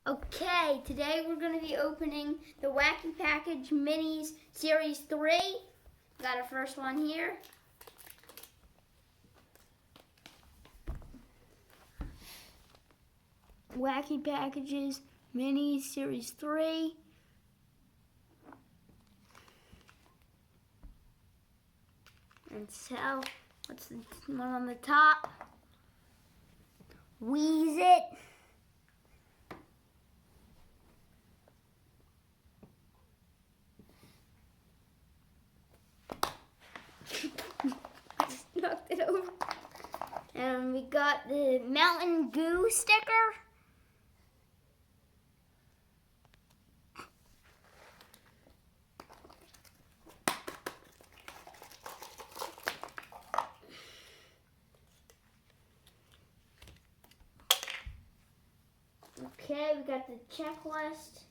Okay, today we're going to be opening the Wacky Package Minis Series 3. Got our first one here. Wacky Packages Minis Series 3. And so, what's the one on the top? Wheeze It. I just knocked it over. And we got the Mountain Goo sticker. Okay, we got the checklist.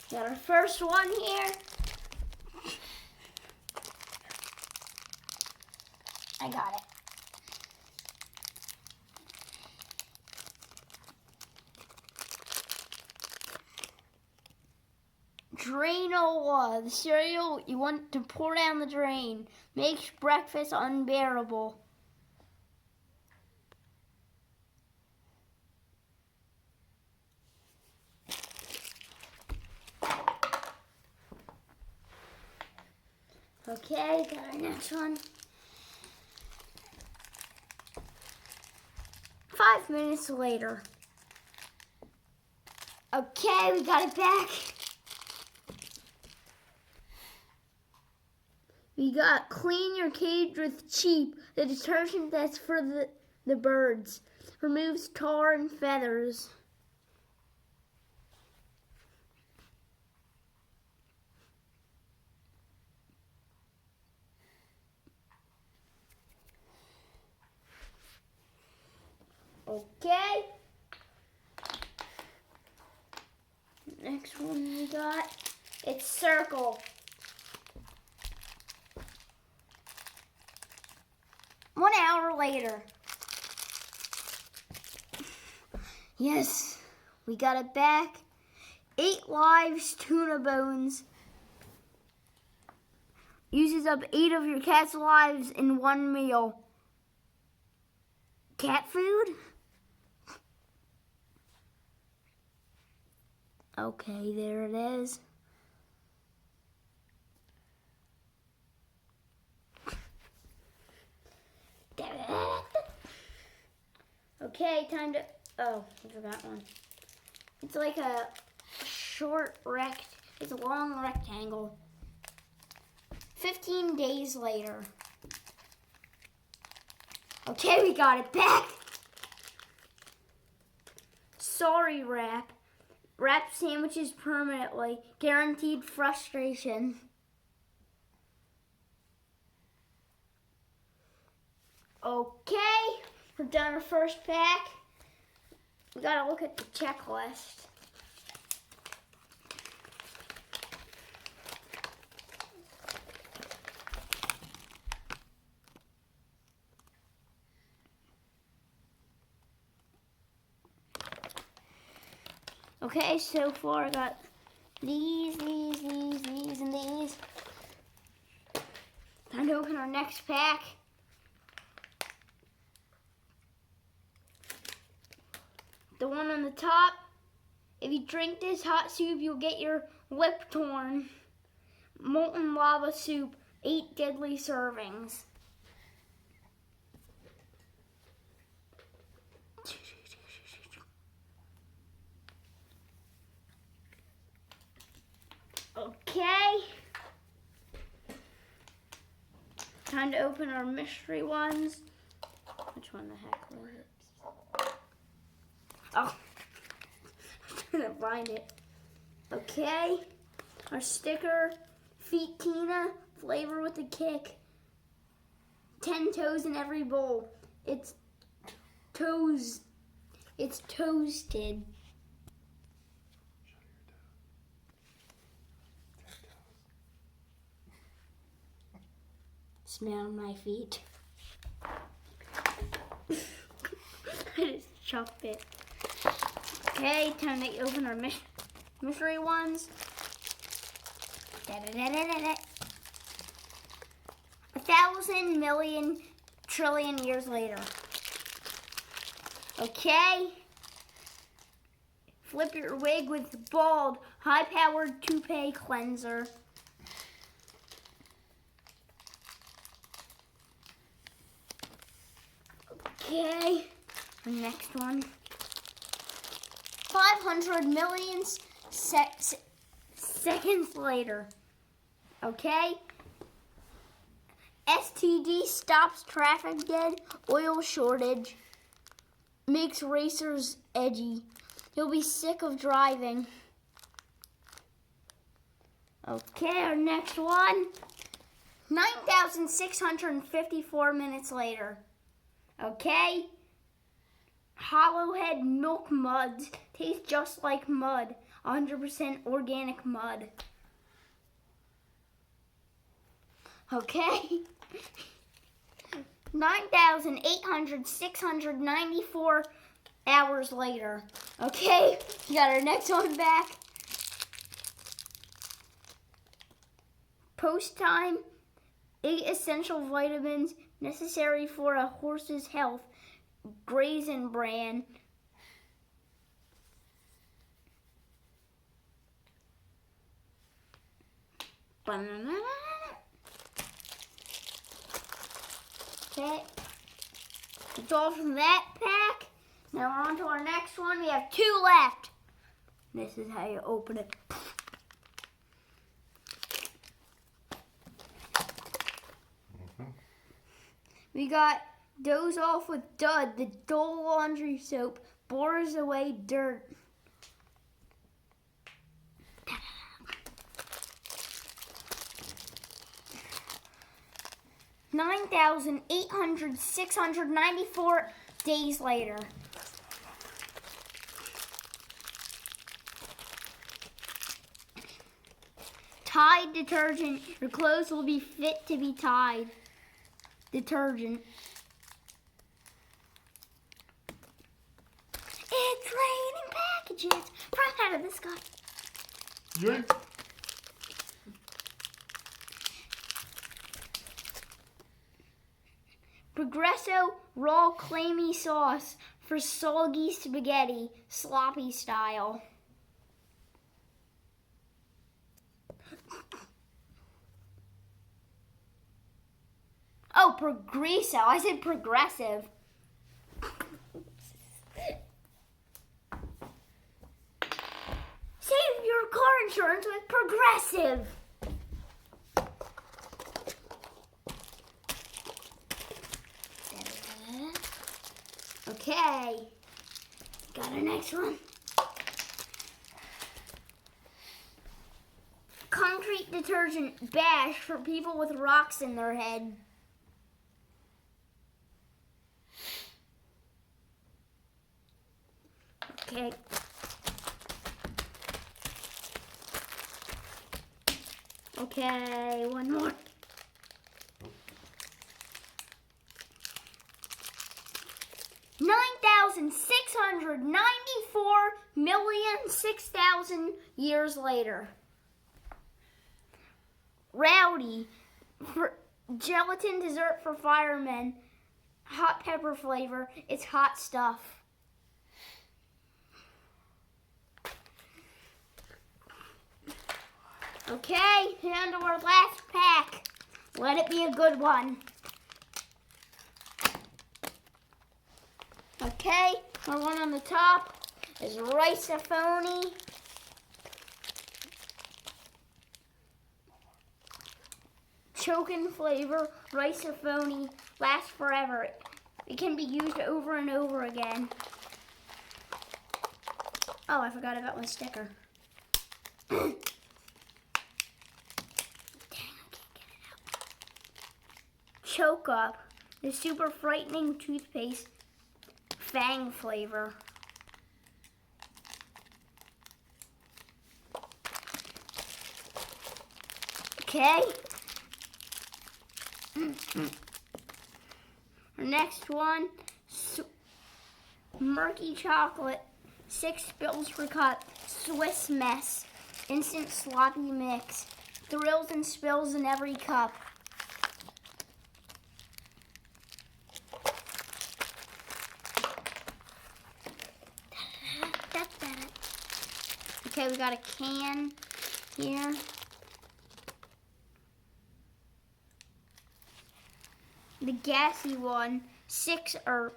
Got our first one here. I got it. Drainola, the cereal you want to pour down the drain. Makes breakfast unbearable. Okay, got our next one. 5 minutes later. Okay, we got it back. We got Clean Your Cage with Cheap, the detergent that's for the birds. Removes tar and feathers. Okay. Next one we got, it's Circle. One hour later. Yes, we got it back. 8 lives tuna bones. Uses up 8 of your cat's lives in one meal. Cat food? Okay, there it is. Okay, time to, oh, I forgot one. It's like a short it's a long rectangle. 15 days later. Okay, we got it back. Sorry Wrap. Wrap sandwiches permanently. Guaranteed frustration. Okay, we're done our first pack. We gotta look at the checklist. Okay, so far I got these, and these. Time to open our next pack. The one on the top, if you drink this hot soup, you'll get your lip torn. Molten lava soup, 8 deadly servings. Okay. Time to open our mystery ones. Which one the heck was it? Oh, I'm trying to find it. Okay. Our sticker, Feet Tina, flavor with a kick. 10 toes in every bowl. It's toes. It's toasted. Smell my feet. I chop it. Okay, time to open our mystery ones. 1,000 million trillion years later. Okay. Flip your wig with bald, high-powered toupee cleanser. Okay. The next one. 500 million seconds later. Okay. STD stops traffic dead. Oil shortage makes racers edgy. You'll be sick of driving. Okay, our next one. 9,654 minutes later. Okay. Hollowhead milk muds taste just like mud. 100% organic mud. Okay. 9,694 hours later. Okay, we got our next one back. Post time, 8 essential vitamins necessary for a horse's health. Grazing brand. Okay, it's all from that pack. Now we're on to our next one. We have 2 left. This is how you open it. We got Doze Off with Dud, the dull laundry soap, bores away dirt. $9,694 days later. Tide detergent. Your clothes will be fit to be tied. Detergent. It's raining packages from out of the sky. Yeah. Progresso raw clammy sauce for soggy spaghetti, sloppy style. Oh, Progresso. I said progressive. Save your car insurance with Progressive. Okay. Got our next one. Concrete detergent bash for people with rocks in their head. Okay. Okay, one more. $9,694,006,000 years later. Rowdy, for gelatin dessert for firemen, hot pepper flavor. It's hot stuff. Okay, down to our last pack. Let it be a good one. Okay, our one on the top is rice-a-phony. Chokin flavor, rice-a-phony, lasts forever. It can be used over and over again. Oh, I forgot about my sticker. Dang, I can't get it out. Choke Up, the super frightening toothpaste, Fang flavor. Okay. Our next one, Murky chocolate, 6 spills per cup, Swiss mess, instant sloppy mix, thrills and spills in every cup. Okay, we got a can here. The gassy one, 6 herb,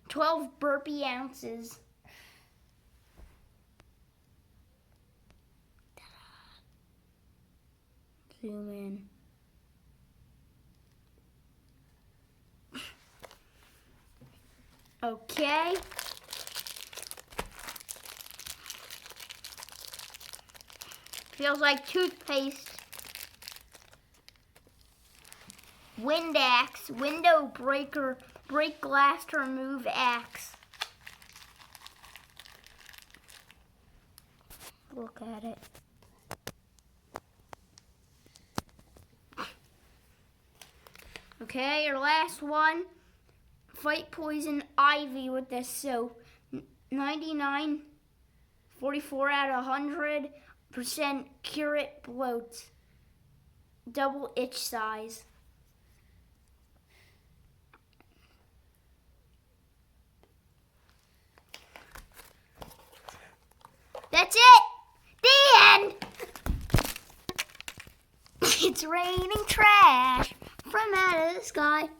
12 burpee ounces. Zoom in. Okay. Feels like toothpaste. Wind axe, window breaker, break glass to remove axe. Look at it. Okay, your last one. Fight poison ivy with this soap. 99, 44 out of 100% curate bloat. Double itch size. That's it! The end! It's raining trash from out of the sky.